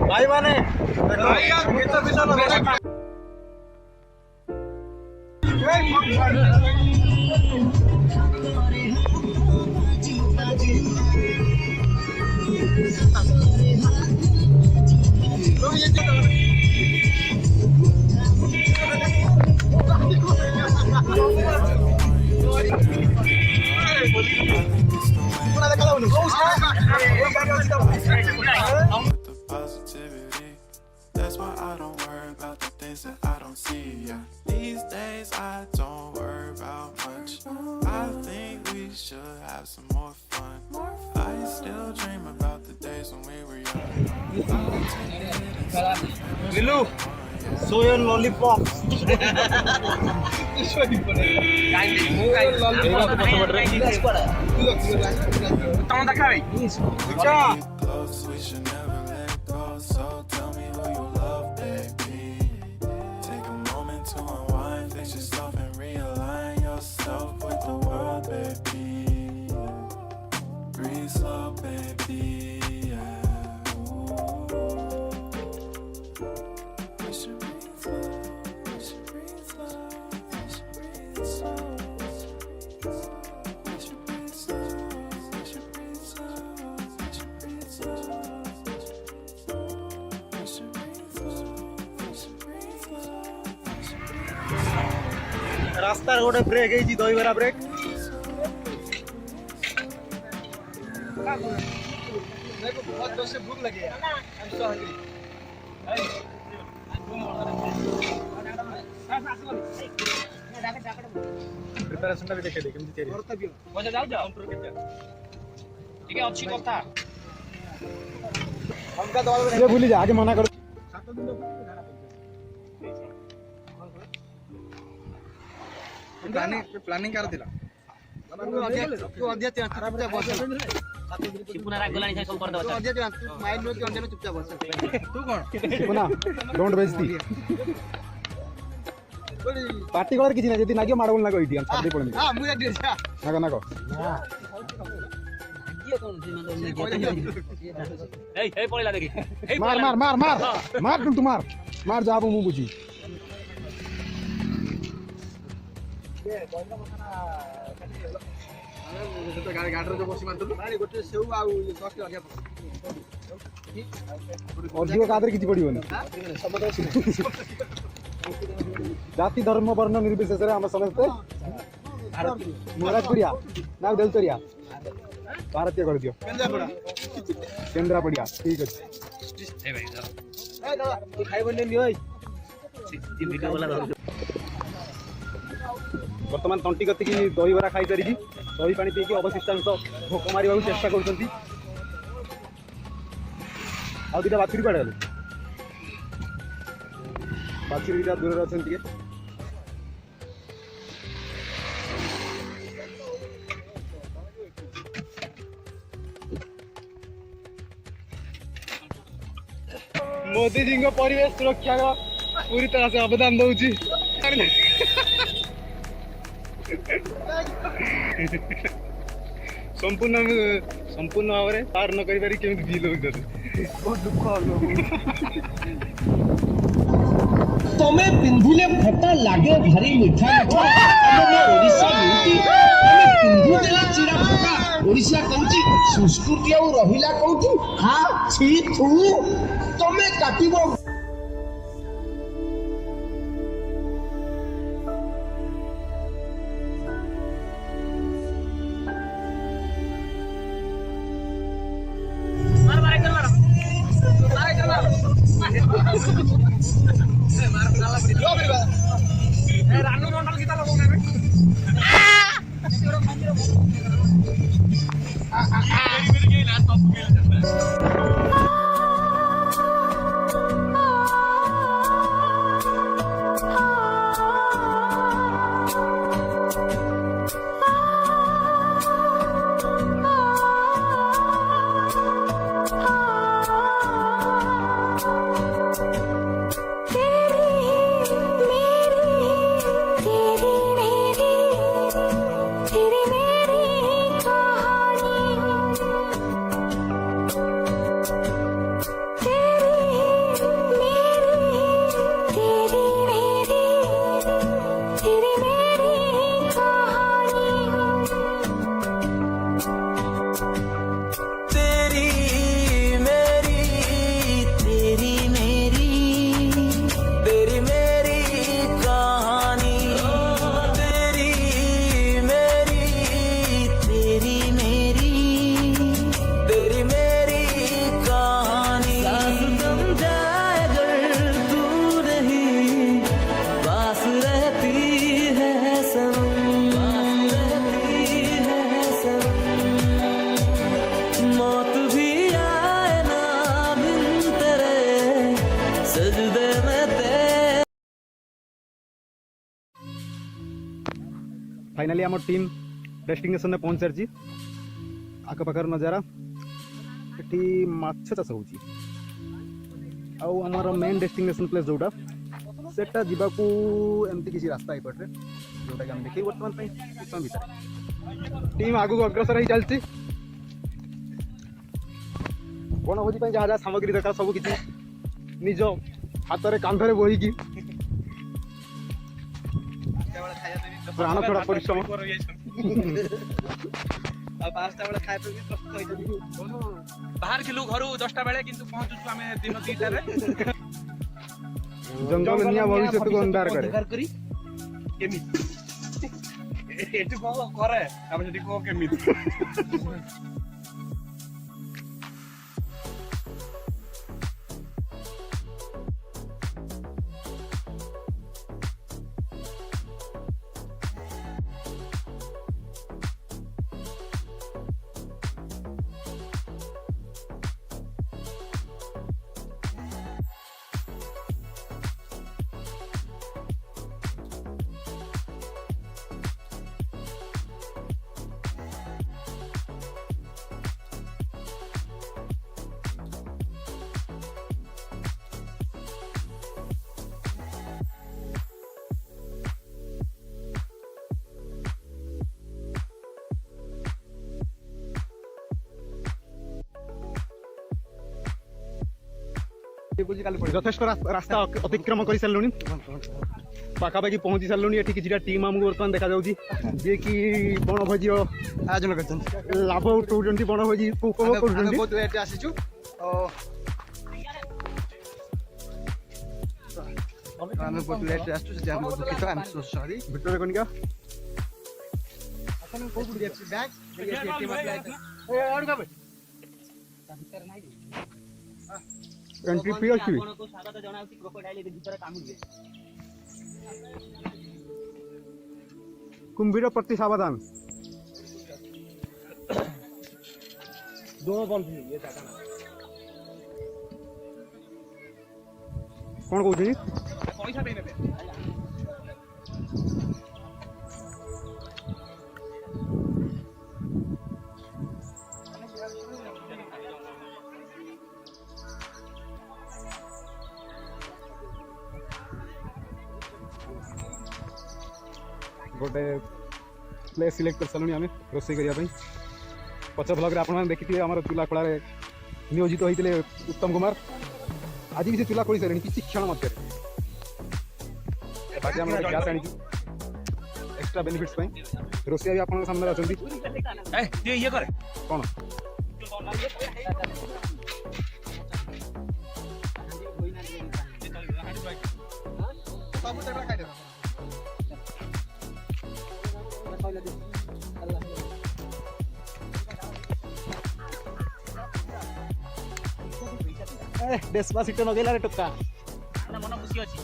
भाई माने positivity. That's why I don't worry about the things that I don't see. Yeah. These days I don't worry about much. I think we should have some more fun. I still dream about the days when we were young. Lilu, show your lollipops. Close, we should never let go. So tell me who you love, baby. Take a moment to unwind, fix yourself and realign yourself with the world, baby. Breathe slow, baby. Yeah. Ooh. We should breathe slow. We should breathe slow. We should breathe slow. We should breathe slow. We should breathe slow. We should breathe slow. We should breathe slow. We should breathe slow. We should breathe slow. रास्तार गोटे break है दही बरा break बहुत जोर से भूख लगी है प्रिपरेशन भी देखे दे केमती तयारी करता बियो मजा जाऊ जा काउंटर के ठीक है अच्छी कथा हमका दवा ये भूली जा आगे मना करो 7 दिन प्लानिंग कर दिला डोंट बेइज्जती पार्टी कलर किछि ना जति नागियो माडबोल ना कहिति हम छाडी पडनी हां मु जाडी छा नाको नाको ए पळिला देखि मार मार मार मार मार तू मार मार जाबो मु बुझी गाड़ी जो बसी मारतलु गोटे सेउ आ 10 के अधिक अधिक कादर किछि पडिबोनी जाति धर्म वर्ण निर्विशेष रे हम समस्त मुराजपुरिया नाव देलतरिया भारतीय कर दियो केंद्रापड़िया ठीक अछि ए भाई ए दादा तू खाइबोनी नि ओइ वीडियो वाला बर्तमान तंटी गति की दही बरा खाई सारी दही पानी पीकी अवशिष्टांश भोक मारे चेष्टा कर बाछुरी पड़े बाछुरी दूर अच्छा मोदी जी को परिवेश सुरक्षा का पूरी तरह से अवदान दूची संपूर्ण भाव में पार न करी केमी फील हो बहुत दुख तमे पिंधुले फटा लागे भारी मीठा मीठा तमे ओडिसा मिलती तमे पिंधु देला चिरा फटा ओडिसा कहूची संस्कृति आ रहिला कहूची हां छी थू तमे काटिबो रानू मंडल kita तेरी मेरी कहानी फाइनाली आम टीम डेस्टिनेशन में पहुंच सारी आखपाखर नजारा ये माछ चाष हो आमर मेन डेस्टिनेशन प्लेस जोटा सेटा जीवाकू एमती किसी रास्ता एपटे जोटा कि देखे बर्तमान कुछ समय भितर टीम आगू अग्रसर हो चलती बनभोजी जहाँ जहाँ सामग्री दरकार सब किसी निज हाथ में कांधरे बोहीकि प्राण छड़ा परिश्रम बाहर थिलु घर 10टा बेले किंतु पहुंचु आमे दिन 2टा रे जंगल निया भविष्य को अंधार करे करी केमी एटु को करे आमे जदी को केमी यथेष रास्ता अतिक्रम कर सारे पाखापाखि पहुंची सारे ये कि टीम आमको बर्तमान देखा जी कि बनभोजी आयोजन कर लाभ उठाऊँ बनभोजी उपभोग कर कनिका एंट्री फ्री अच्छी कुंभीर प्रति सावधान कौन कहते पैसा दे नेबे गोटे प्लेस सिलेक्ट कर सारे आम रोसे करने पच ब्लॉग रे आपने देखिए आम चूल्हा खोल नियोजित होते उत्तम कुमार आज भी से चूल्हा खोली सारे किसी क्षण मध्य गैस आनी एक्स्ट्रा बेनिफिट्स रोसे भी आपन सामने अच्छा ये करे कौन डेस्पासिटो नगेला रे टोका मन खुशी अछि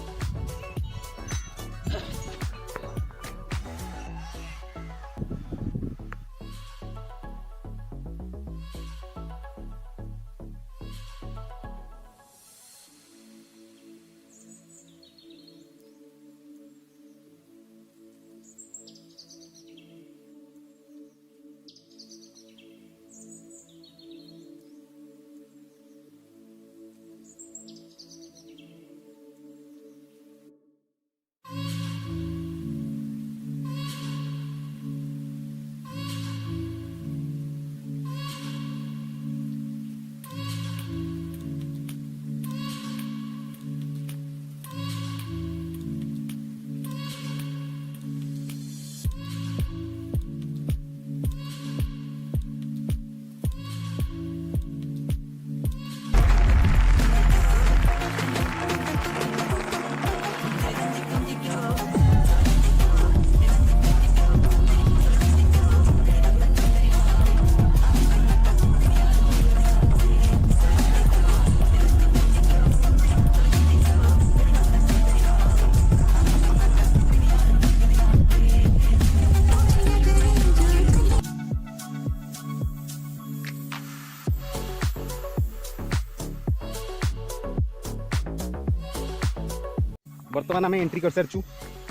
बर्तमान आम एंट्री कर सारी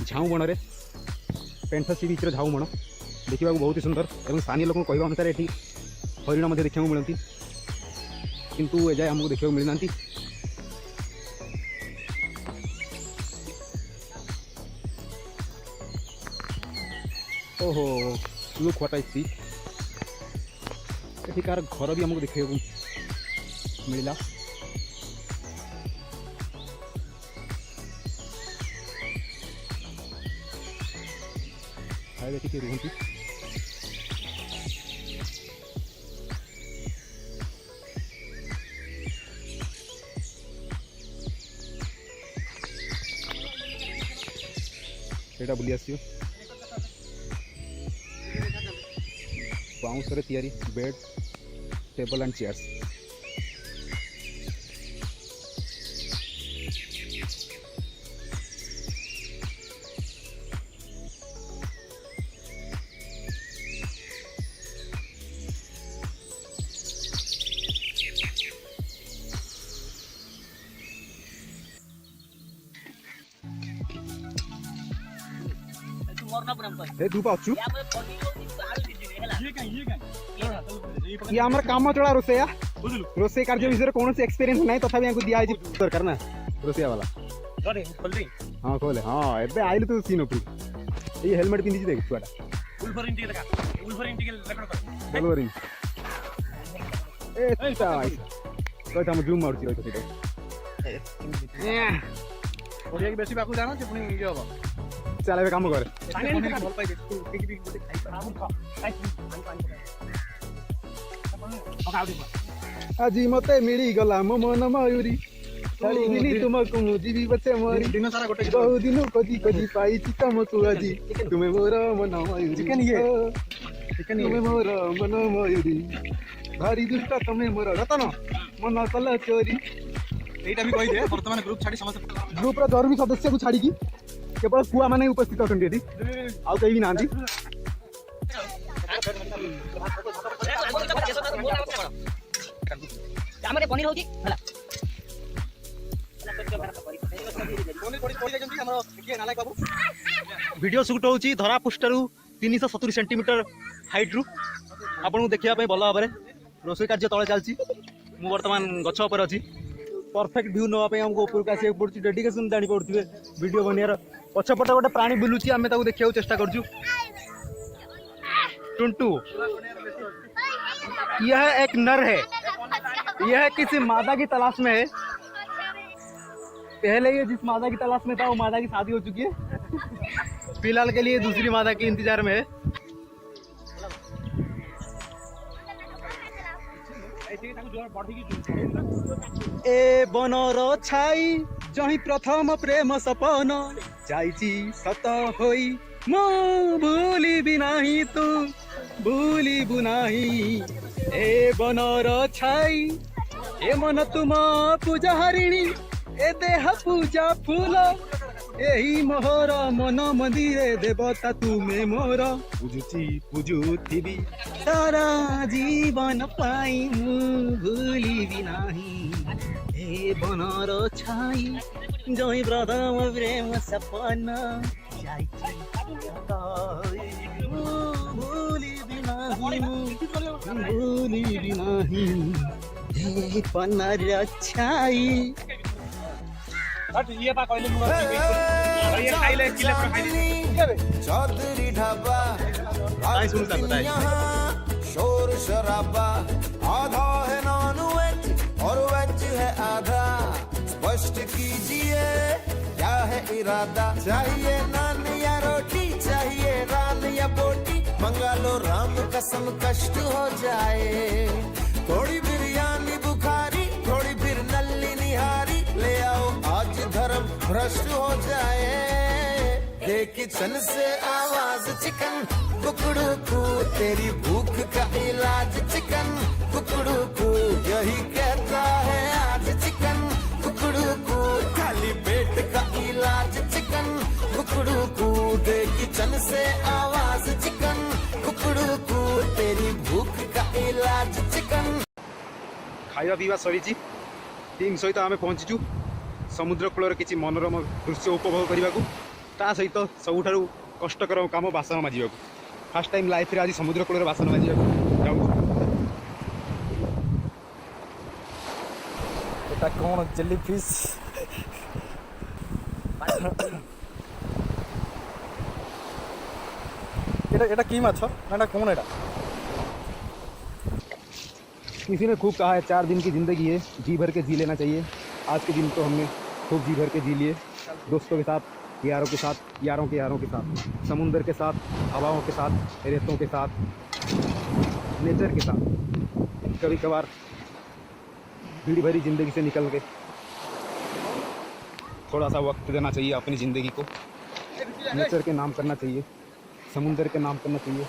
झाऊ बण में पेंथा सी बीच झाऊ मण देखा बहुत ही सुंदर और स्थानीय लोक कहवा अनुसार ये हरिण देखा मिलती किंतु एजाए आमको देखा मिलना। ओहो लुक व्हाट आई सी एठिकार घर भी आमको देखा मिलला। देखिए रुहती सेटा बुली आसियो बाउंस रे तैयारी बेड टेबल एंड चेयर्स। ए तू पाछु ये हमर काम चला रोसेया रोसे कार्य विषय कौन से एक्सपीरियंस नहीं तथापि हमको दिया है दरकार ना रोसेया वाला। हां खोले हां एबे आइल तू सीन ऊपर ये हेलमेट पिंदी देख छुआटा वुल्फरिन ए तो हम जूम मारती रहतो सीधे ओडिया की बेसी बाकू जाना पुनी ये होबा चल ए काम कर आज मते मिली गला मो मन मयूरी छाड़ीनी तुमको मुझी बचे मोरी दिन सारा गोटे बहु दिन कदी कदी पाई तुमको आज तुम्हें मोर मन मयूरी चिकन तुम्हें मोर मन मयूरी भारी दुष्ट तुम्हें मोर रतन मन कल चोरी एटा भी कहि दे वर्तमान ग्रुप छाड़ी समस्त ग्रुप रो जरूरी सदस्य को छाड़ी की केवल पुआ माने उपस्थित होतंती एठी आउ कहि नांती हमरे पनीर होची हला वीडियो शूट होची धरा पुष्टरू 370 सेंटीमीटर हाइट रु आपन देखिया पे भलो भाबरे रोसई कार्य तळे चलची मु वर्तमान गछ ऊपर अछि परफेक्ट व्यू नवा पे हमको ऊपर का से पड़ची डेडिकेशन जानी पड़थिबे वीडियो बनियार पछपट गोटे प्राणी बुलुची आमे ताको देखिया चेष्टा करजु टुंटू यह एक नर है यह किसी मादा की तलाश में है पहले ये जिस मादा की तलाश में था वो मादा की शादी हो चुकी है फिलहाल के लिए दूसरी मादा के इंतजार में है। ए बनर छाई जही प्रथम प्रेम सपन जाइची सत होई मो भूली भी नाही तू भूली बुनाही ए बनर छाई ए मन तुम पूजा हरिणी ए देह पूजा फूल एही मोहर मन मंदिरे देवता तुमे मोर पूजुची पूजुथिबी सारा जीवन पाई मु भूली भी नाही ए बनर छाई जही प्रथम प्रेम सपन जाइची भूली भी नाही ए बनर छाई चौधरी ढाबा शोर शराबा आधा है नॉन वेज और वेज है आधा स्पष्ट कीजिए क्या है इरादा चाहिए नान या रोटी चाहिए रान या बोटी मंगा लो राम कसम कष्ट हो जाए थोड़ी बिरयानी बुखारी थोड़ी फिर नल्ली निहारी ले आओ आज धर्म भ्रष्ट हो जाए दे किचन से आवाज चिकन कुकड़ू को तेरी भूख का इलाज चिकन कुकड़ू को यही कहता है आज चिकन कुकड़ू को खाली पेट का इलाज चिकन कुकड़ू को दे किचन से आवाज चिकन कुकड़ू को तेरी भूख का इलाज चिकन। खाଇବା ପିଇବା ସରିଛି ଟିମ୍ ସହିତ ଆମେ ପହଞ୍ଚିଛୁ ସମୁଦ୍ର କୂଳରେ କିଛି ମନୋରମ ଦୃଶ୍ୟ ଉପଭୋଗ କରିବାକୁ ତା ସହିତ ସବୁଠାରୁ कष्टकर काम बासन माजिबा फर्स्ट टाइम लाइफ रे आज समुद्र कूल बासन माजिबा जाऊ এটা কোন জেলি ফিশ এটা কি মাছ না এটা কোন এটা किसी ने खूब कहा है 4 दिन की ज़िंदगी है जी भर के जी लेना चाहिए। आज के दिन तो हमने खूब जी भर के जी लिए, दोस्तों के साथ, यारों के साथ, यारों के साथ, समुंदर के साथ, हवाओं के साथ, रेतों के साथ, नेचर के साथ। कभी कभार भीड़ भरी ज़िंदगी से निकल के थोड़ा सा वक्त देना चाहिए अपनी ज़िंदगी को, नेचर के नाम करना चाहिए, समुंदर के नाम करना चाहिए,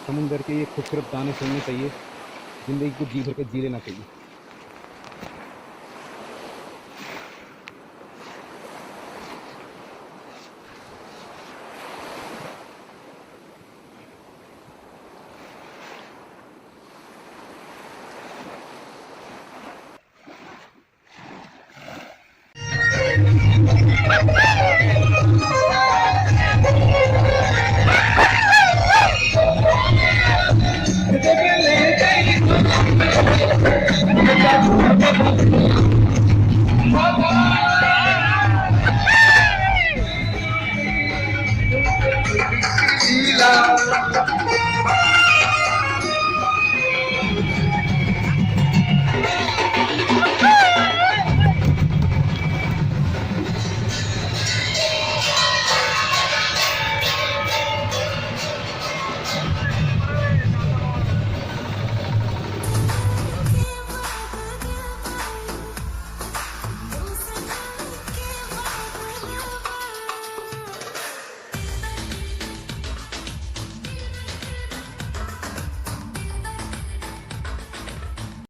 समुंदर के ये खूबसूरत गाने सुनने चाहिए, ज़िंदगी को जी भर के जी लेना चाहिए।